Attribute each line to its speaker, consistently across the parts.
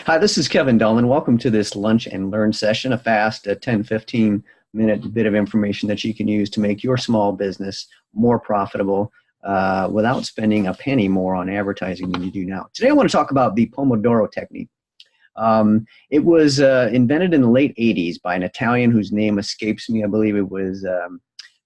Speaker 1: Hi, this is Kevin Dullman. Welcome to this lunch and learn session, a fast 10, 15-minute bit of information that you can use to make your small business more profitable without spending a penny more on advertising than you do now. Today I want to talk about the Pomodoro Technique. It was invented in the late 80s by an Italian whose name escapes me. I believe it was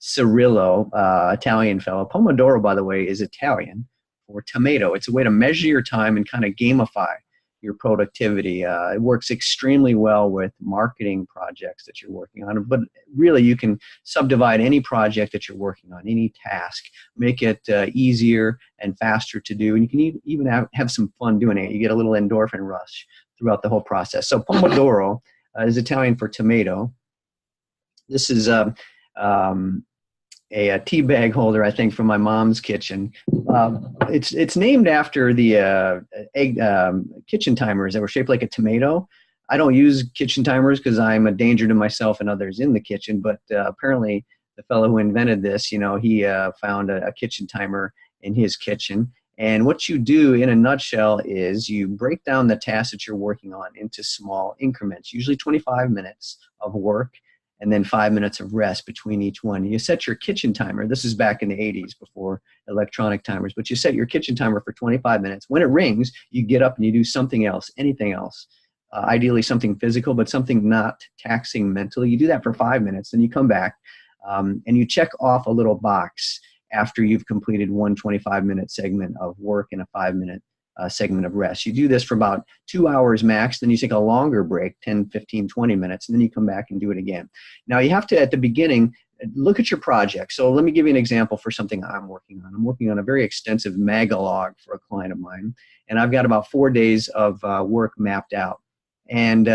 Speaker 1: Cirillo, Italian fellow. Pomodoro, by the way, is Italian for tomato. It's a way to measure your time and kind of gamify your productivity. It works extremely well with marketing projects that you're working on, but really you can subdivide any project that you're working on, any task, make it easier and faster to do, and you can even have some fun doing it. You get a little endorphin rush throughout the whole process. So Pomodoro is Italian for tomato. This is a tea bag holder, I think, from my mom's kitchen. It's named after the egg kitchen timers that were shaped like a tomato. I don't use kitchen timers because I'm a danger to myself and others in the kitchen, but apparently the fellow who invented this, he found a kitchen timer in his kitchen. And what you do in a nutshell is you break down the tasks that you're working on into small increments, usually 25 minutes of work, and then 5 minutes of rest between each one. You set your kitchen timer. This is back in the 80s before electronic timers, but you set your kitchen timer for 25 minutes. When it rings, you get up and you do something else, anything else. Ideally something physical, but something not taxing mentally. You do that for 5 minutes, then you come back and you check off a little box after you've completed one 25-minute segment of work and a 5-minute segment of rest. You do this for about 2 hours max, then you take a longer break, 10, 15, 20 minutes, and then you come back and do it again. Now you have to, at the beginning, look at your project. So let me give you an example for something I'm working on. I'm working on a very extensive magalog for a client of mine, and I've got about 4 days of work mapped out. And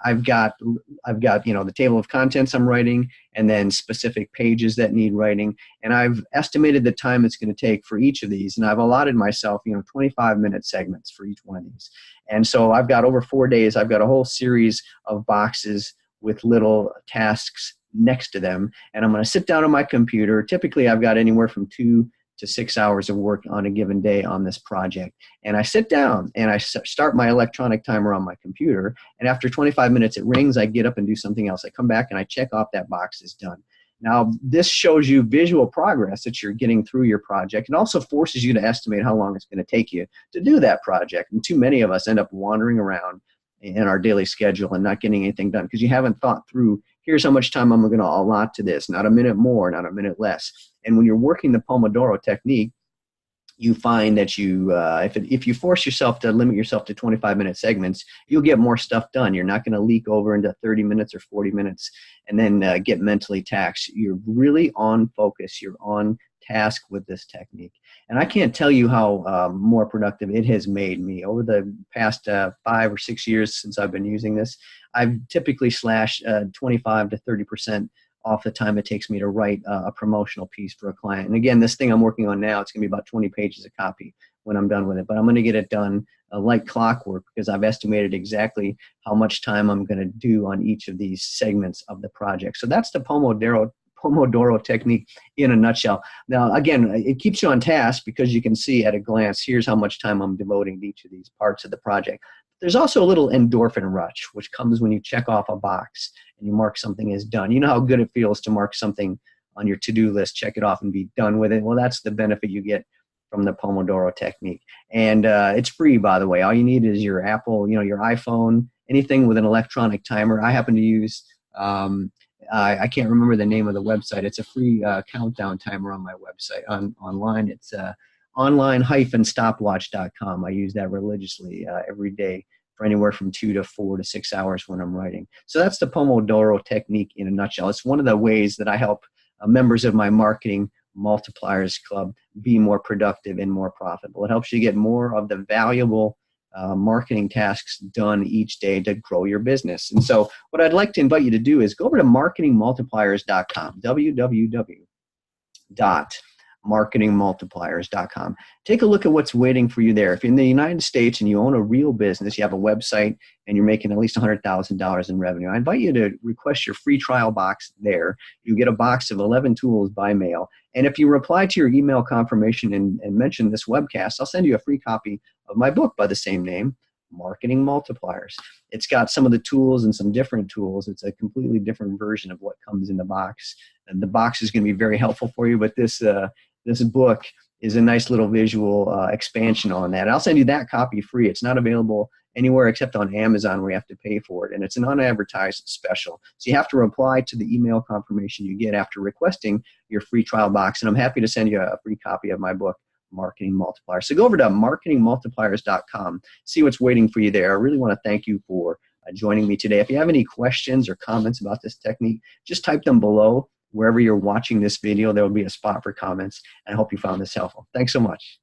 Speaker 1: I've got the table of contents I'm writing, and then specific pages that need writing, and I've estimated the time it's going to take for each of these, and I've allotted myself 25-minute segments for each one of these. And so I've got over 4 days, I've got a whole series of boxes with little tasks next to them, and I'm going to sit down on my computer. Typically I've got anywhere from 2 to 6 hours of work on a given day on this project. And I sit down and I start my electronic timer on my computer. And after 25 minutes, it rings, I get up and do something else. I come back and I check off that box is done. Now, this shows you visual progress that you're getting through your project, and also forces you to estimate how long it's going to take you to do that project. And too many of us end up wandering around in our daily schedule and not getting anything done because you haven't thought through, here's how much time I'm going to allot to this, not a minute more, not a minute less. And when you're working the Pomodoro technique, you find that if you force yourself to limit yourself to 25-minute segments, you'll get more stuff done. You're not going to leak over into 30 minutes or 40 minutes and then get mentally taxed. You're really on focus. You're on task with this technique. And I can't tell you how more productive it has made me. Over the past 5 or 6 years since I've been using this, I've typically slashed 25 to 30% off the time it takes me to write a promotional piece for a client. And again, this thing I'm working on now, it's going to be about 20 pages a copy when I'm done with it. But I'm going to get it done like clockwork because I've estimated exactly how much time I'm going to do on each of these segments of the project. So that's the Pomodoro technique in a nutshell. Now, again, it keeps you on task because you can see at a glance, here's how much time I'm devoting to each of these parts of the project. There's also a little endorphin rush, which comes when you check off a box and you mark something as done. You know how good it feels to mark something on your to-do list, check it off and be done with it. Well, that's the benefit you get from the Pomodoro technique. And it's free, by the way. All you need is your Apple, your iPhone, anything with an electronic timer. I happen to use I can't remember the name of the website. It's a free countdown timer on my website. Online, it's online-stopwatch.com. I use that religiously every day for anywhere from 2 to 4 to 6 hours when I'm writing. So that's the Pomodoro technique in a nutshell. It's one of the ways that I help members of my Marketing Multipliers Club be more productive and more profitable. It helps you get more of the valuable marketing tasks done each day to grow your business. And so what I'd like to invite you to do is go over to marketingmultipliers.com, www.marketingmultipliers.com. Take a look at what's waiting for you there. If you're in the United States and you own a real business, you have a website, and you're making at least $100,000 in revenue, I invite you to request your free trial box there. You get a box of 11 tools by mail. And if you reply to your email confirmation and mention this webcast, I'll send you a free copy of my book by the same name, Marketing Multipliers. It's got some of the tools and some different tools. It's a completely different version of what comes in the box. And the box is going to be very helpful for you, but this book is a nice little visual expansion on that. I'll send you that copy free. It's not available anywhere except on Amazon where you have to pay for it. And it's an unadvertised special. So you have to reply to the email confirmation you get after requesting your free trial box. And I'm happy to send you a free copy of my book, Marketing Multipliers. So go over to marketingmultipliers.com. See what's waiting for you there. I really want to thank you for joining me today. If you have any questions or comments about this technique, just type them below. Wherever you're watching this video, there will be a spot for comments. And I hope you found this helpful. Thanks so much.